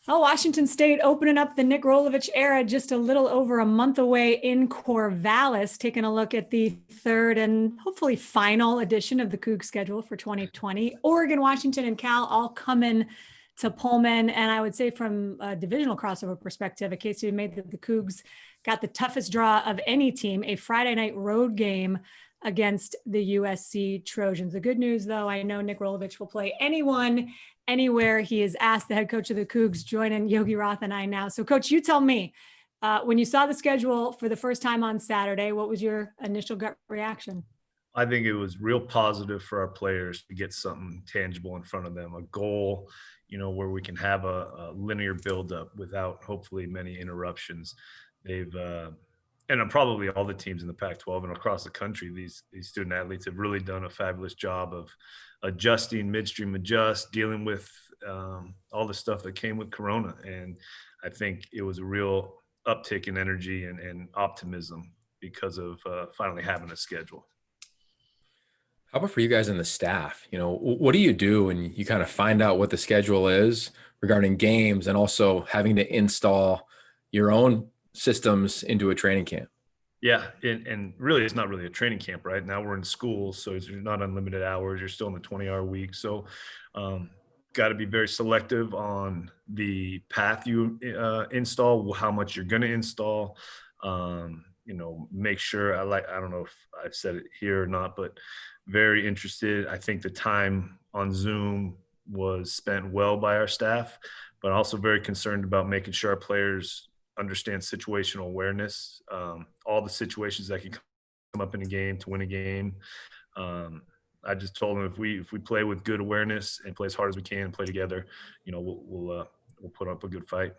Oh, Washington State opening up the Nick Rolovich era just a little over a month away in Corvallis, taking a look at the third and hopefully final edition of the Coug schedule for 2020. Oregon, Washington, and Cal all coming to Pullman. And I would say from a divisional crossover perspective, a case you made that the Cougs got the toughest draw of any team, a Friday night road game against the USC Trojans. The good news, though, I know Nick Rolovich will play anyone anywhere. He has asked the head coach of the Cougs, joining Yogi, Roth, and I now. So, Coach, you tell me, when you saw the schedule for the first time on Saturday, what was your initial gut reaction? I think it was real positive for our players to get something tangible in front of them, a goal, where we can have a linear buildup without hopefully many interruptions. They've and probably all the teams in the Pac-12 and across the country, these student athletes have really done a fabulous job of adjusting, midstream adjust, dealing with all the stuff that came with Corona. And I think it was a real uptick in energy and optimism because of finally having a schedule. How about for you guys in the staff? What do you do when you kind of find out what the schedule is regarding games and also having to install your own systems into a training camp? Yeah, and really, it's not really a training camp right now. We're in school, so you're not unlimited hours. You're still in the 20-hour week. So got to be very selective on the path you install, how much you're going to install. Make sure I don't know if I've said it here or not, but very interested. I think the time on Zoom was spent well by our staff, but also very concerned about making sure our players understand situational awareness, all the situations that can come up in a game to win a game. I just told them if we play with good awareness and play as hard as we can and play together, we'll put up a good fight.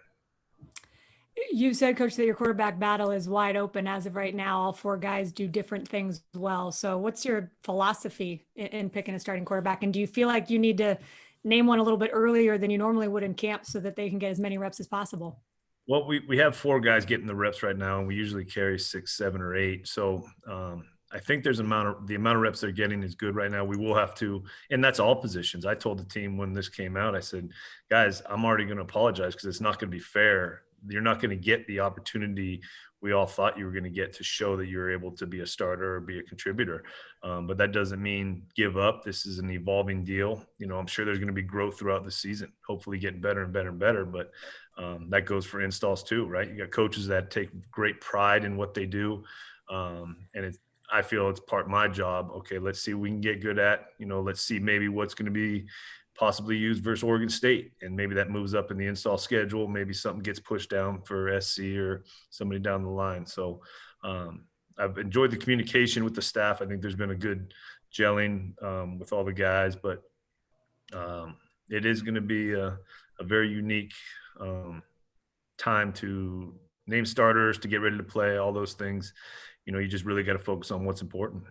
You said, Coach, that your quarterback battle is wide open as of right now. All four guys do different things well. So what's your philosophy in picking a starting quarterback? And do you feel like you need to name one a little bit earlier than you normally would in camp so that they can get as many reps as possible? Well, we have four guys getting the reps right now, and we usually carry 6, 7, or 8. So I think the amount of reps they're getting is good right now. We will have to, and that's all positions. I told the team when this came out, I said, guys, I'm already going to apologize because it's not going to be fair. You're not going to get the opportunity we all thought you were going to get to show that you're able to be a starter or be a contributor. But that doesn't mean give up. This is an evolving deal. I'm sure there's going to be growth throughout the season, hopefully getting better and better and better. But that goes for installs too, right? You got coaches that take great pride in what they do. And I feel it's part of my job. Okay, let's see what we can get good at. Let's see maybe what's going to be possibly used versus Oregon State. And maybe that moves up in the install schedule. Maybe something gets pushed down for SC or somebody down the line. So I've enjoyed the communication with the staff. I think there's been a good gelling with all the guys, but it is going to be a very unique time to name starters, to get ready to play, all those things. You just really got to focus on what's important.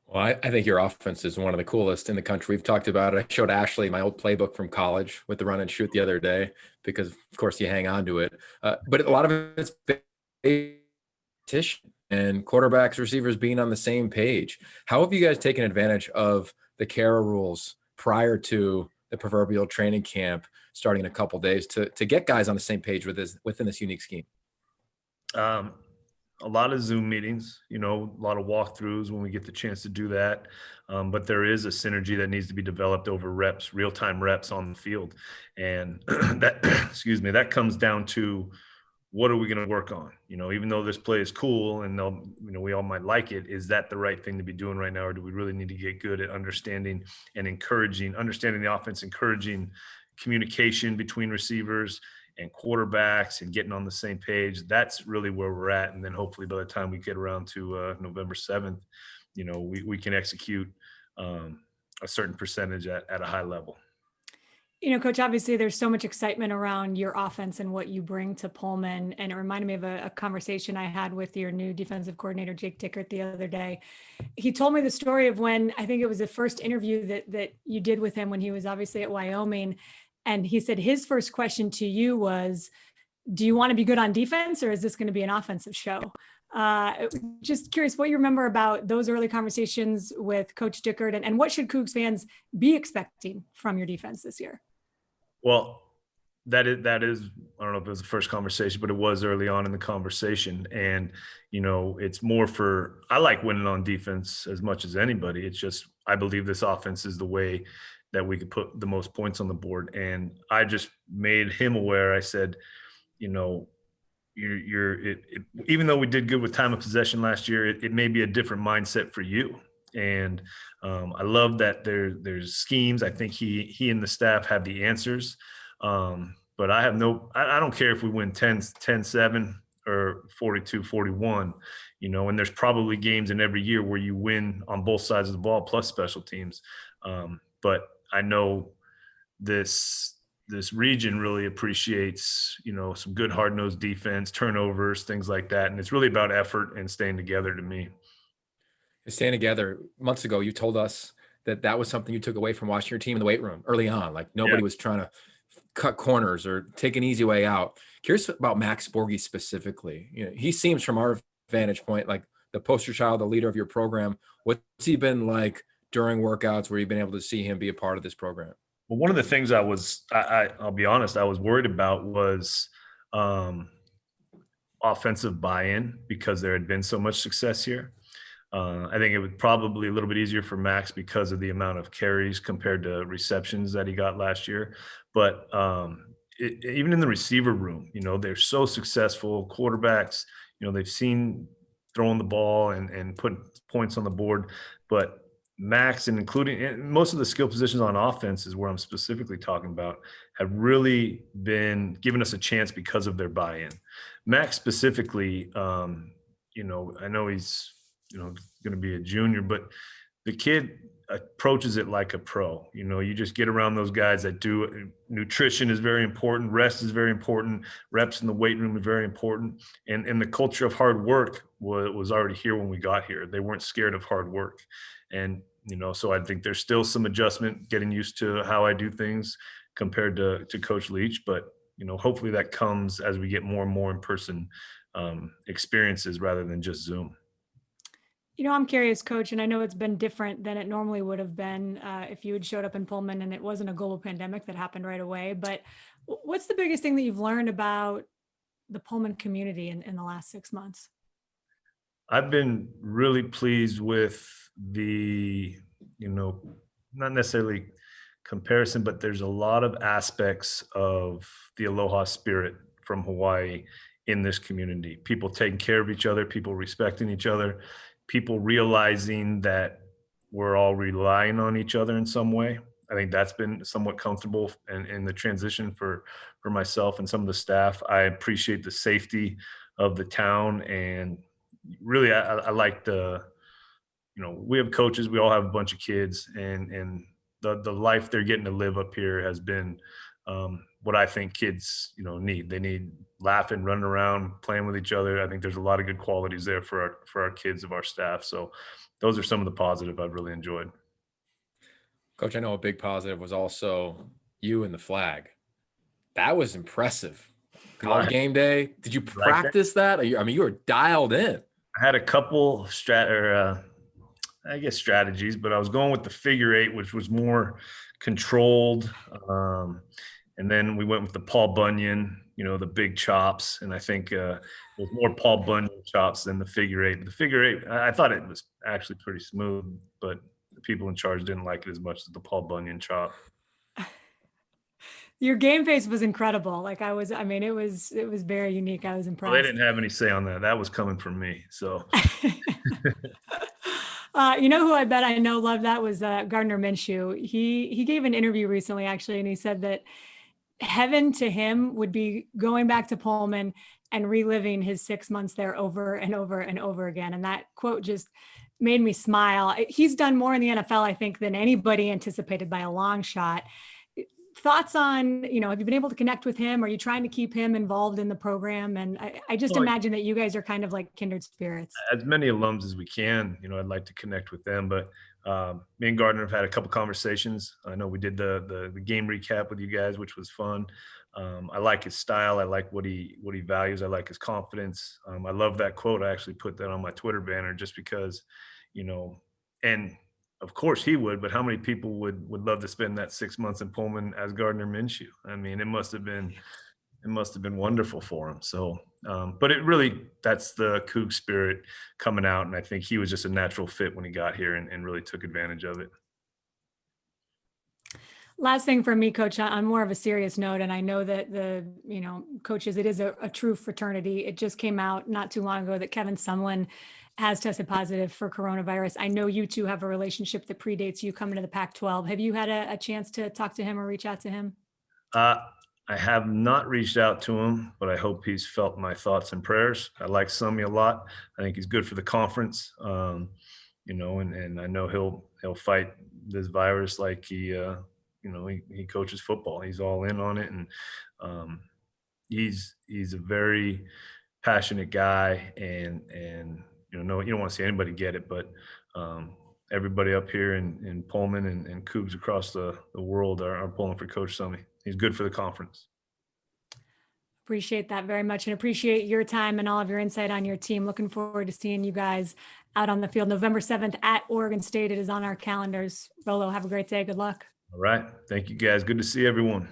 Well, I think your offense is one of the coolest in the country. We've talked about it. I showed Ashley my old playbook from college with the run and shoot the other day because, of course, you hang on to it. But a lot of it's competition and quarterbacks, receivers being on the same page. How have you guys taken advantage of the Kara rules prior to the proverbial training camp starting in a couple days to get guys on the same page within this unique scheme? A lot of Zoom meetings, a lot of walkthroughs when we get the chance to do that. But there is a synergy that needs to be developed over reps, real-time reps on the field. And that comes down to what are we going to work on? Even though this play is cool and we all might like it, is that the right thing to be doing right now? Or do we really need to get good at understanding the offense, encouraging communication between receivers and quarterbacks and getting on the same page? That's really where we're at. And then hopefully by the time we get around to November 7th, we can execute a certain percentage at a high level. Coach, obviously there's so much excitement around your offense and what you bring to Pullman. And it reminded me of a conversation I had with your new defensive coordinator, Jake Dickert, the other day. He told me the story of when, I think it was the first interview that you did with him when he was obviously at Wyoming. And he said his first question to you was, do you want to be good on defense or is this going to be an offensive show? Just curious what you remember about those early conversations with Coach Dickert and what should Cougs fans be expecting from your defense this year? Well, that is, I don't know if it was the first conversation, but it was early on in the conversation. And, it's more I like winning on defense as much as anybody. It's just, I believe this offense is the way that we could put the most points on the board. And I just made him aware. I said, you know, even though we did good with time of possession last year, it may be a different mindset for you. And I love that there's schemes. I think he and the staff have the answers. But I don't care if we win 10-7 or 42-41, and there's probably games in every year where you win on both sides of the ball plus special teams. But I know this region really appreciates, some good hard-nosed defense, turnovers, things like that. And it's really about effort and staying together to me. Staying together. Months ago, you told us that was something you took away from watching your team in the weight room early on. Like nobody was trying to cut corners or take an easy way out. Curious about Max Borghi specifically. He seems from our vantage point like the poster child, the leader of your program. What's he been like during workouts where you've been able to see him be a part of this program? Well, one of the things I'll be honest, I was worried about was offensive buy-in because there had been so much success here. I think it was probably a little bit easier for Max because of the amount of carries compared to receptions that he got last year. But even in the receiver room, they're so successful. Quarterbacks, they've seen throwing the ball and putting points on the board. But Max, and most of the skill positions on offense is where I'm specifically talking about, have really been giving us a chance because of their buy-in. Max specifically, I know he's going to be a junior, but the kid approaches it like a pro. You just get around those guys that do. Nutrition is very important. Rest is very important. Reps in the weight room are very important. And the culture of hard work was already here when we got here. They weren't scared of hard work. And, so I think there's still some adjustment, getting used to how I do things compared to Coach Leach. But, hopefully that comes as we get more and more in-person experiences rather than just Zoom. I'm curious, Coach, and I know it's been different than it normally would have been if you had showed up in Pullman and it wasn't a global pandemic that happened right away. But what's the biggest thing that you've learned about the Pullman community in the last 6 months? I've been really pleased with the, not necessarily comparison, but there's a lot of aspects of the Aloha spirit from Hawaii in this community. People taking care of each other, people respecting each other, people realizing that we're all relying on each other in some way. I think that's been somewhat comfortable in the transition for myself and some of the staff. I appreciate the safety of the town, and really I like we have coaches, we all have a bunch of kids, and the life they're getting to live up here has been what I think kids, need. They need laughing, running around, playing with each other. I think there's a lot of good qualities there for our kids of our staff. So those are some of the positive I've really enjoyed. Coach, I know a big positive was also you and the flag. That was impressive. College game day. Did you practice that? You were dialed in. I had a couple strategies, but I was going with the figure eight, which was more controlled. And then we went with the Paul Bunyan, the big chops. And I think it was more Paul Bunyan chops than the figure eight. But the figure eight, I thought it was actually pretty smooth, but the people in charge didn't like it as much as the Paul Bunyan chop. Your game face was incredible. It was very unique. I was impressed. Well, they didn't have any say on that. That was coming from me. So, who I bet I know loved that was Gardner Minshew. He gave an interview recently, actually, and he said that heaven to him would be going back to Pullman and reliving his 6 months there over and over and over again. And that quote just made me smile. He's done more in the NFL, I think, than anybody anticipated by a long shot. Thoughts on, have you been able to connect with him? Are you trying to keep him involved in the program? And I just imagine that you guys are kind of like kindred spirits. As many alums as we can, I'd like to connect with them. But me and Gardner have had a couple conversations. I know we did the game recap with you guys, which was fun. I like his style. I like what he values. I like his confidence. I love that quote. I actually put that on my Twitter banner just because, and of course he would, but how many people would love to spend that 6 months in Pullman as Gardner Minshew? I mean, it must have been wonderful for him. So, but that's the Coug spirit coming out. And I think he was just a natural fit when he got here and really took advantage of it. Last thing for me, Coach, on more of a serious note, and I know that coaches, it is a true fraternity. It just came out not too long ago that Kevin Sumlin has tested positive for coronavirus. I know you two have a relationship that predates you coming to the Pac-12. Have you had a chance to talk to him or reach out to him? I have not reached out to him, but I hope he's felt my thoughts and prayers. I like Summy a lot. I think he's good for the conference, and I know he'll fight this virus like he coaches football. He's all in on it, and he's a very passionate guy. And you don't want to see anybody get it, but everybody up here in Pullman and Cougs across the world are pulling for Coach Summy. He's good for the conference. Appreciate that very much and appreciate your time and all of your insight on your team. Looking forward to seeing you guys out on the field November 7th at Oregon State. It is on our calendars. Rolo, have a great day. Good luck. All right. Thank you, guys. Good to see everyone.